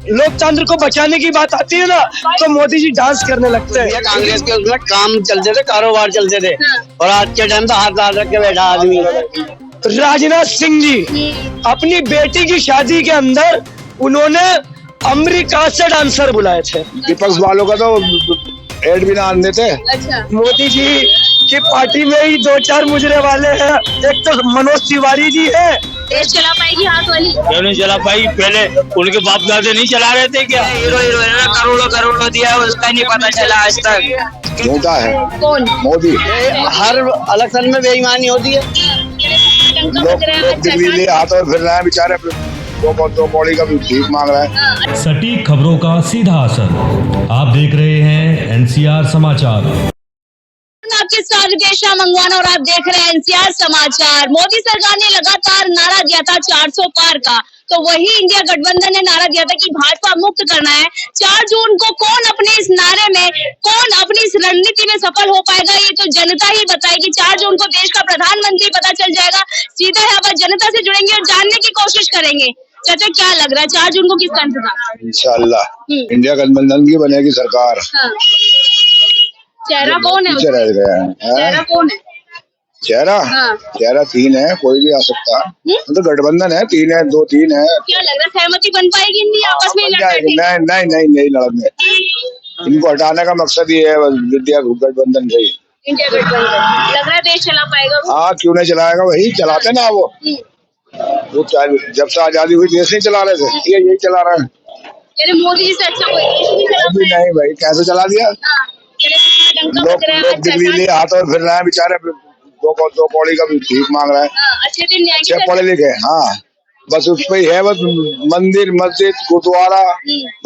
लोकतंत्र को बचाने की बात आती है ना तो मोदी जी डांस करने लगते हैं। कांग्रेस के उसमें काम चलते थे, कारोबार चलते थे, और आज के टाइम तो हाथ हाथ रख के बैठा आदमी। राजनाथ सिंह जी अपनी बेटी की शादी के अंदर उन्होंने अमेरिका से डांसर बुलाए थे। विपक्ष वालों का तो एड भी ना आने देते। अच्छा, मोदी जी की पार्टी में ही 2-4 मुजरे वाले हैं। एक तो मनोज तिवारी जी है। देश चला पाएगी हाथ वाली? क्यों नहीं चला पाई? पहले उनके बाप दादे नहीं चला रहे थे क्या? हीरो हीरोइन ने करोड़ों करोड़ों दिया, उसका नहीं पता चला आज तक। झूठा है कौन? मोदी। हर इलेक्शन में बेईमानी होती है। लोग डिग्री ले हाथ और फिर रहे हैं बेचारे, दो कौड़ी का भी भीख मांग रहा है। सटीक खबरों का सीधा असर। आप देख रहे हैं एनसीआर समाचार। आपके साथ पेशा मंगवाना और आप देख रहे हैं एनसीआर समाचार। मोदी सरकार ने लगातार नारा दिया था 400 पार का, तो वही इंडिया गठबंधन ने नारा दिया था कि भाजपा मुक्त करना है। 4 जून को कौन अपने इस नारे में, कौन अपनी इस रणनीति में सफल हो पाएगा, ये तो जनता ही बताएगी। 4 जून को देश का प्रधानमंत्री पता चल जाएगा। सीधा यहाँ पर जनता से जुड़ेंगे और जानने की कोशिश करेंगे। चाचा, क्या लग रहा है 4 जून को किसका इंतजार? इंशाल्लाह इंडिया गठबंधन की बनेगी सरकार। हाँ। चेहरा कौन है? चेहरा कौन है? चेहरा हाँ। चेहरा 3 है, कोई भी आ सकता है। तो गठबंधन है, 3 है, 2-3 है। क्या लग रहा है सहमति बन पाएगी इनकी आपस में? नहीं लड़ने। इनको हटाने का मकसद ये है इंडिया गठबंधन से ही। इंडिया गठबंधन लग रहा है देश चला पाएगा वो? हाँ, क्यों नहीं चलाएगा? वही चलाते ना वो जब से आजादी हुई देश नहीं चला रहे थे, ये यही चला रहे हैं। यानी मोदी जी से अच्छा कोई देश नहीं चला पाएगा? नहीं भाई, कैसे चला दिया? हाँ, लोग डिग्री ले हाथ और फिर रहे हैं बेचारे, दो कौड़ी का भी भीख मांग रहा है। अच्छे दिन नहीं आएंगे? अच्छे पढ़े लिखे, हाँ, बस उस पे ही है, बस मंदिर मस्जिद गुरुद्वारा,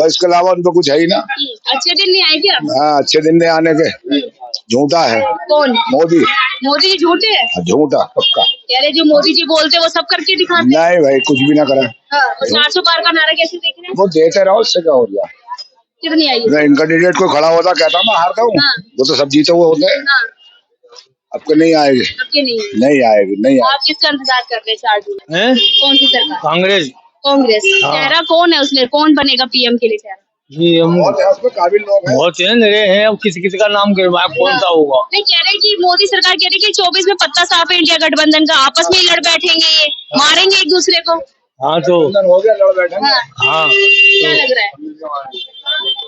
बस इसके अलावा उन पे कुछ है ही ना। अच्छे दिन नहीं आएंगे अब? हाँ, अच्छे दिन नहीं आने के। झूठा है कौन? मोदी। मोदी जी झूठे हैं? झूठा पक्का। यारे जो मोदी जी बोलते हैं वो सब करके दिखाते हैं। नहीं भाई, कुछ भी ना करें। हाँ, और 400 पार का नारा कैसे देख रहे हैं? वो देते रहो, उससे क्या हो गया? कितनी आएगी? मैं कैंडिडेट को खड़ा होता कहता मैं हारता हूँ। हाँ। वो तो सब जीते हुए होते हैं। हाँ। आपको नहीं आएगी। आपके नहीं? नहीं आएगी। आप किसका इंतजार कर रहे हैं 4 जून? कौन सी सरकार? कांग्रेस। कांग्रेस। चेहरा कौन है उसमें? कौन बनेगा पीएम के लिए चेहरा? जी हम बहुत है, उसमें काबिल लोग हैं। बहुत हैं। अब किसी का नाम गिरवाया, कौन सा होगा? नहीं, कह रहे कि मोदी सरकार कह रही कि 24 में पत्ता साफ है इंडिया गठबंधन का, आपस में ही लड़ बैठेंगे, ये मारेंगे एक दूसरे को। हाँ तो हो गया, लड़ बैठे। हाँ, क्या लग रहा है?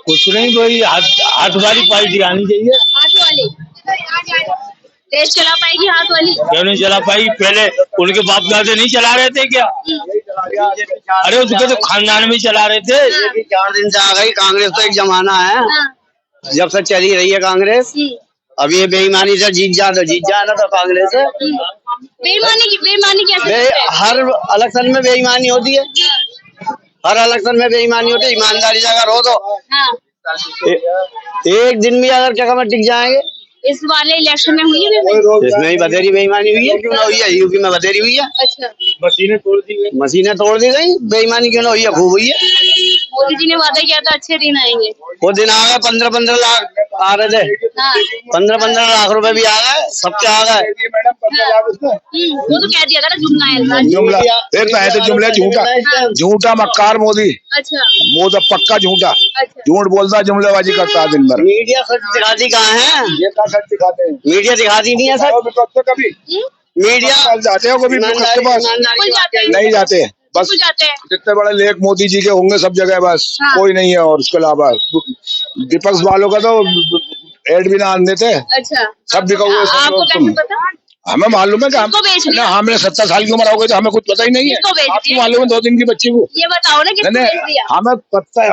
कुछ नहीं, कोई हाथ वाली पार्टी आनी चाहिए। हाथ वाली? देश चला पाएगी हाथ वाली? क्यों नहीं चला पाई? पहले उनके बाप दादे नहीं चला रहे थे क्या? अरे उसके तो खानदान में चला रहे थे। 4 दिन से आ गई कांग्रेस, तो एक जमाना है जब से चली रही है कांग्रेस। अब ये बेईमानी से जीत जाना तो कांग्रेस है। बेईमानी कैसे? हर इलेक्शन में बेईमानी होती है। हर इलेक्शन में बेईमानी होती है। ईमानदारी से अगर हो तो हाँ। एक दिन भी अगर क्या खबर टिक जाएंगे। इस वाले इलेक्शन में हुई है? इसमें ही बतेरी बेईमानी हुई है, क्यों ना हुई है? यूपी में बतेरी हुई है, अच्छा, मशीनें तोड़ दी गई, बेईमानी क्यों ना हुई है? खूब हुई है। मोदी जी ने वादा किया था अच्छे दिन आएंगे। वो दिन आ गए, 15-15 लाख आ रहे थे। हाँ। 15-15 लाख रुपए भी आ गए, सबके आ गए। वो तो कह दिया था ना जुमला जुमला एक तो ऐसे जुमले झूठा मक्कार मोदी। अच्छा। वो तो पक्का झूठा, अच्छा। झूठ बोलता, जुमलेबाजी करता है दिन भर। मीडिया सच दिखाती कहाँ है? ये क्या सच दिखाते हैं? मीडिया दिखाती नहीं है सच। कभी मीडिया जाते हो कभी विपक्ष के पास? नहीं जाते। बस जितने बड़े लेख मोदी जी के होंगे सब जगह, बस हाँ। कोई नहीं है। और उसके अलावा विपक्ष वालों का तो एड भी ना आने देते। अच्छा, सब बिका हुए। आपको कैसे पता? हमें मालूम है कि हमने 70 साल की उम्र हो गई तो हमें कुछ पता ही नहीं है। आपको मालूम है 2 दिन की बच्ची को? ये बताओ ना किसको बेच दिया?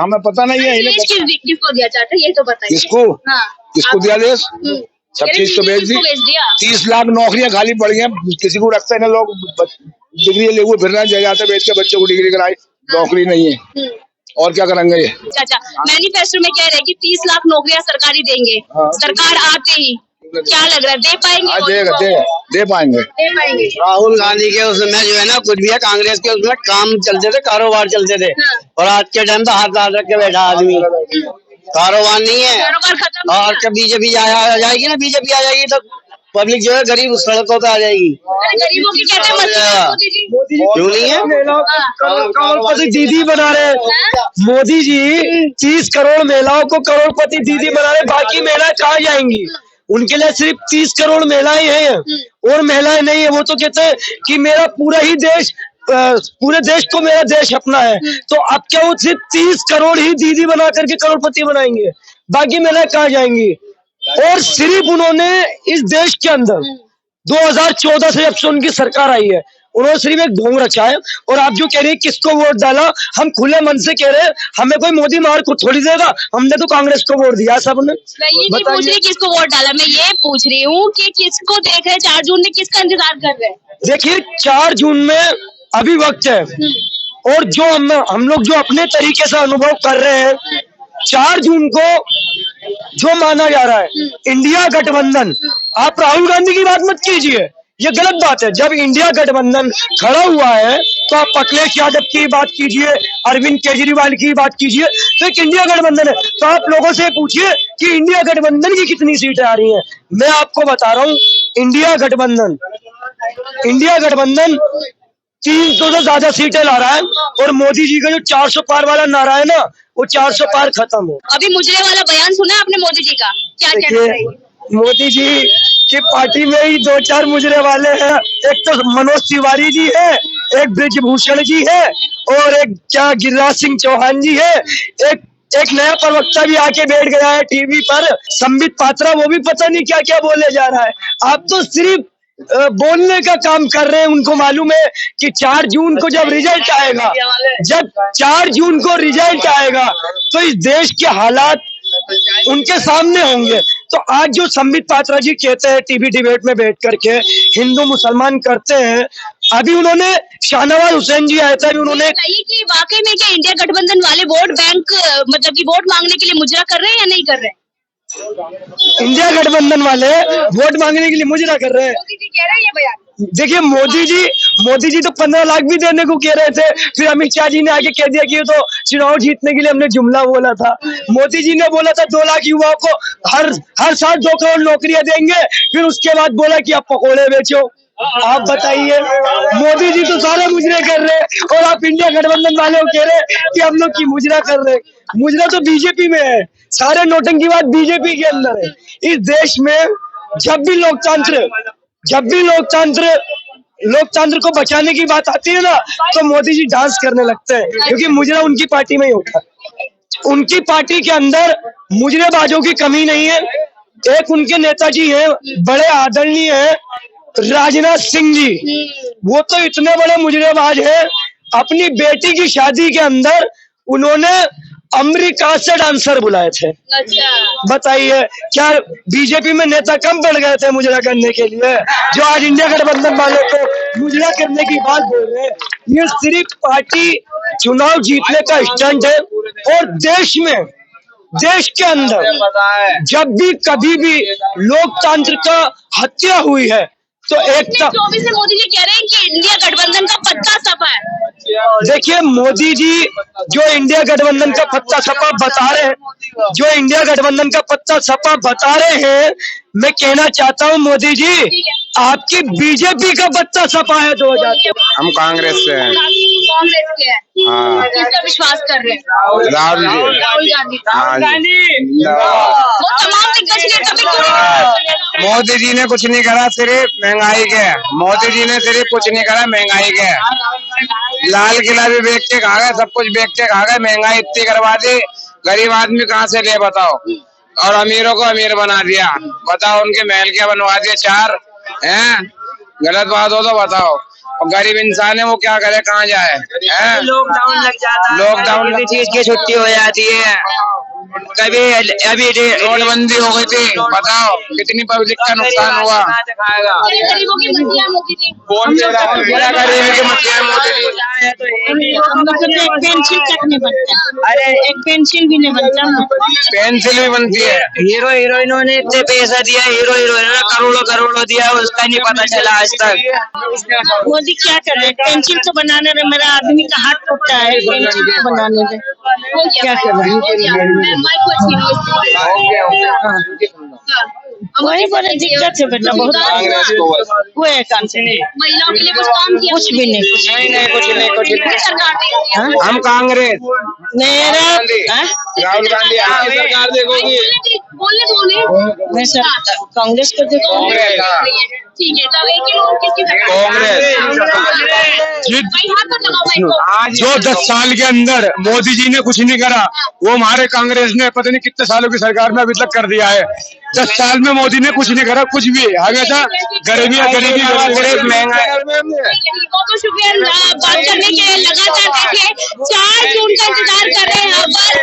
हमें पता नहीं है। किसको दिया चाचा, ये तो बताइए। किसको? हाँ। किसको दिया देश? सब चीज तो बेच दी। 30 लाख नौकरियां खाली पड़ गई हैं, किसी को रखते हैं लोग। डिग्री ले हुए फिर रहे जाते बेच के, बच्चे को डिग्री कराई, नौकरी नहीं है। और क्या करेंगे ये? चाचा, मैनिफेस्टो में कह रहे हैं कि 30 लाख नौकरियां सरकारी देंगे। सरकार आते ही क्या लग रहा है, दे पाएंगे? दे पाएंगे। राहुल गांधी के उसमें जो है ना, कुछ भी है, कांग्रेस के उसमें काम चलते थे, कारोबार चलते थे, और आज के टाइम तो हाथ हाथ रख के बैठा आदमी। कारोबार नहीं है। कारोबार खत्म। और जब बीजेपी आ जाएगी ना, बीजेपी आ जाएगी तो पब्लिक जो है गरीब सड़कों पे आ जाएगी। अरे गरीबों की कहते हैं मदद है मोदी जी। क्यों नहीं है? करोड़पति दीदी बना रहे मोदी जी। 30 करोड़ महिलाओं को करोड़पति दीदी बना रहे, बाकी महिलाएं कहाँ जाएंगी? उनके लिए सिर्फ 30 करोड़ महिलाएं हैं और महिलाएं नहीं है। वो तो कहते हैं कि मेरा पूरा ही देश, पूरे देश को मेरा देश अपना है। तो अब क्या वो सिर्फ 30 करोड़ ही दीदी बना करके करोड़पति बनाएंगे? बाकी महिलाएं कहाँ जाएंगी? और सिर्फ उन्होंने इस देश के अंदर 2014 से जब से उनकी सरकार आई है, उन्होंने सिर्फ एक ढोंग रचा है। और आप जो कह रहे हैं किसको वोट डाला, हम खुले मन से कह रहे हैं, हमें कोई मोदी मार को थोड़ी देगा। हमने तो कांग्रेस को वोट दिया सबने। मैं ये नहीं पूछ रही किसको वोट डाला, मैं ये पूछ रही हूँ कि किसको देख रहे हैं 4 जून में, किसका इंतजार कर रहे हैं? देखिए 4 जून में अभी वक्त है, और जो हम लोग जो अपने तरीके से अनुभव कर रहे हैं, 4 जून को जो माना जा रहा है इंडिया गठबंधन, आप राहुल गांधी की बात मत कीजिए, ये गलत बात है। जब इंडिया गठबंधन खड़ा हुआ है तो आप अखिलेश यादव की बात कीजिए, अरविंद केजरीवाल की बात कीजिए, तो एक इंडिया गठबंधन है। तो आप लोगों से पूछिए कि इंडिया गठबंधन की कितनी सीटें आ रही हैं। मैं आपको बता रहा हूँ, इंडिया गठबंधन 300 से ज्यादा सीटें ला रहा है, और मोदी जी का जो 400 पार वाला नारा है ना, वो 400 पार खत्म हो। अभी मुजरे वाला बयान सुना है आपने मोदी जी का, क्या कहना चाहिए? मोदी जी की पार्टी में ही 2-4 मुजरे वाले हैं। एक तो मनोज तिवारी जी है, एक ब्रिजभूषण जी है, और एक क्या गिरिराज सिंह चौहान जी है। एक नया प्रवक्ता भी आके बैठ गया है टीवी पर, संबित पात्रा, वो भी पता नहीं क्या क्या बोले जा रहा है। आप तो सिर्फ बोलने का काम कर रहे हैं। उनको मालूम है कि 4 जून को जब रिजल्ट आएगा, जब 4 जून को रिजल्ट आएगा तो इस देश के हालात उनके सामने होंगे। तो आज जो संबित पात्रा जी कहते हैं टीवी डिबेट में बैठ करके हिंदू मुसलमान करते हैं, अभी उन्होंने शाहनवाज हुसैन जी आए थे, अभी उन्होंने बताइए कि वाकई में क्या इंडिया गठबंधन वाले वोट बैंक, मतलब कि वोट मांगने के लिए मुजरा कर रहे हैं या नहीं कर रहे हैं? इंडिया गठबंधन वाले वोट मांगने के लिए मुजरा कर रहे हैं। मोदी जी कह रहे हैं ये बयान। देखिए मोदी जी तो 15 लाख भी देने को कह रहे थे, फिर अमित शाह जी ने आके कह दिया कि ये तो चुनाव जीतने के लिए हमने जुमला बोला था। मोदी जी ने बोला था 2 लाख युवाओं को हर साल 2 करोड़ नौकरियां देंगे, फिर उसके बाद बोला कि आप पकोड़े बेचो। आप बताइए, मोदी जी तो सारे मुजरे कर रहे हैं, और आप इंडिया गठबंधन वाले को कह रहे हैं कि हम लोग की मुजरा कर रहे हैं। मुजरा तो बीजेपी में है, सारे नोटंकी बात बीजेपी के अंदर है। इस देश में जब भी लोकतंत्र को बचाने की बात आती है ना, तो मोदी जी डांस करने लगते हैं, क्योंकि मुजरा उनकी पार्टी में ही होता है। उनकी पार्टी के अंदर मुजरेबाजों की कमी नहीं है। एक उनके नेताजी हैं, बड़े आदरणीय हैं, राजनाथ सिंह जी, वो तो इतने बड़े मुजरेबाज हैं, अपनी बेटी की शादी के अंदर उन्होंने अमेरिका से डांसर बुलाए थे। अच्छा। बताइए, क्या बीजेपी में नेता कम पड़ गए थे मुजरा करने के लिए, जो आज इंडिया गठबंधन वालों को मुजरा करने की बात बोल रहे हैं? ये सिर्फ पार्टी चुनाव जीतने का स्टंट है। और देश के अंदर जब भी कभी भी लोकतंत्र का हत्या हुई है तो एकता 24 से मोदी जी कह रहे हैं कि इंडिया गठबंधन का पत्ता सपा है। देखिए, मोदी जी जो इंडिया गठबंधन का पत्ता सपा बता रहे हैं, मैं कहना चाहता हूं मोदी जी, आपकी बीजेपी का पत्ता सपा है 2000। हम कांग्रेस से हैं। कांग्रेस के हैं। हाँ। किसका विश्वास कर रहे हैं? राहुल गांधी। वो तमाम दिग्गज नेता भी क्यों नहीं? मोदी जी ने कुछ नहीं करा, सिर्फ महंगाई के। मोदी जी ने सिर्फ कुछ नहीं करा, महंगाई के। लाल किला भी बेच के खा गए, सब कुछ बेच के खा गए। महंगाई इतनी करवा दी, गरीब आदमी कहाँ से ले बताओ। और अमीरों को अमीर बना दिया। बताओ, उनके महल क्या बनवा दिए 4 हैं? गलत बात हो तो बताओ। और गरीब इंसान है, वो क्या करे, कहाँ जाए? लॉकडाउन लग जाता है, लॉकडाउन किसी चीज की छुट्टी हो जाती है, कभी अभी नोटबंदी हो गई थी, बताओ कितनी पब्लिक का नुकसान हुआ। गरीबों की मछलियाँ मोदी जी। गरीबी की मछलियाँ मोदी जी। एक पेंसिल तक नहीं बनता। अरे एक पेंसिल भी नहीं बनता। पेंसिल भी बनती है। हीरो हीरोइनों ने इतने पैसा दिया, हीरो हीरोइनों ने करोड़ों दिया, उसका नहीं पता चला आज तक। मोदी क्या कर रहे हैं? पेंसिल तो बनाने में मेरा आदमी का हाथ टूटता है, पेंसिल तो बनाने में क्या कर रहे हैं? वही बड़े दिक्कत है बेटा बहुत हुए काम से महिलाओं के लिए कुछ काम किया? कुछ भी नहीं कुछ नहीं सरकार ने हम कांग्रेस मेरा राहुल गांधी आपकी सरकार देखोगी बोलने बोले मैं सर कांग्रेस को देखो ठीक है, तब एक ही लोग किसकी भाई हाथ पर लगाओ भाई को। जो 10 साल के अंदर मोदी जी ने कुछ नहीं करा वो हमारे कांग्रेस ने पता नहीं कितने सालों की सरकार में अभी तक कर दिया है। 10 साल में मोदी ने कुछ नहीं करा, कुछ भी हमेशा गरीबी महंगाई। बहुत बहुत शुक्रिया बात करने के लिए। लगातार देखिए 4 जून का इंतजार कर रहे हैं यहाँ पर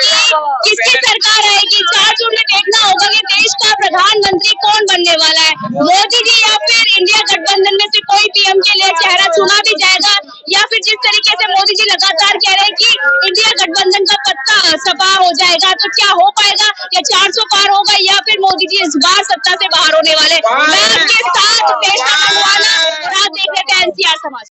कि किसकी सरकार आएगी। 4 जून में देखना होगा कि देश का प्रधानमंत्री कौन बनने वाला है, मोदी जी या फिर इंडिया गठबंधन में से कोई पीएम के लिए चेहरा चुना भी जाएगा, या फिर जिस तरीके से मोदी जी लगातार कह रहे हैं कि इंडिया गठबंधन का पत्ता सपा हो जाएगा, तो क्या हो पाएगा? या 400 पार होगा या फिर मोदी जी इस बार सत्ता से बाहर होने वाले? मैं आपके साथ पेशा मंगवाना और आप देख रहे थे एनसीआर समाचार।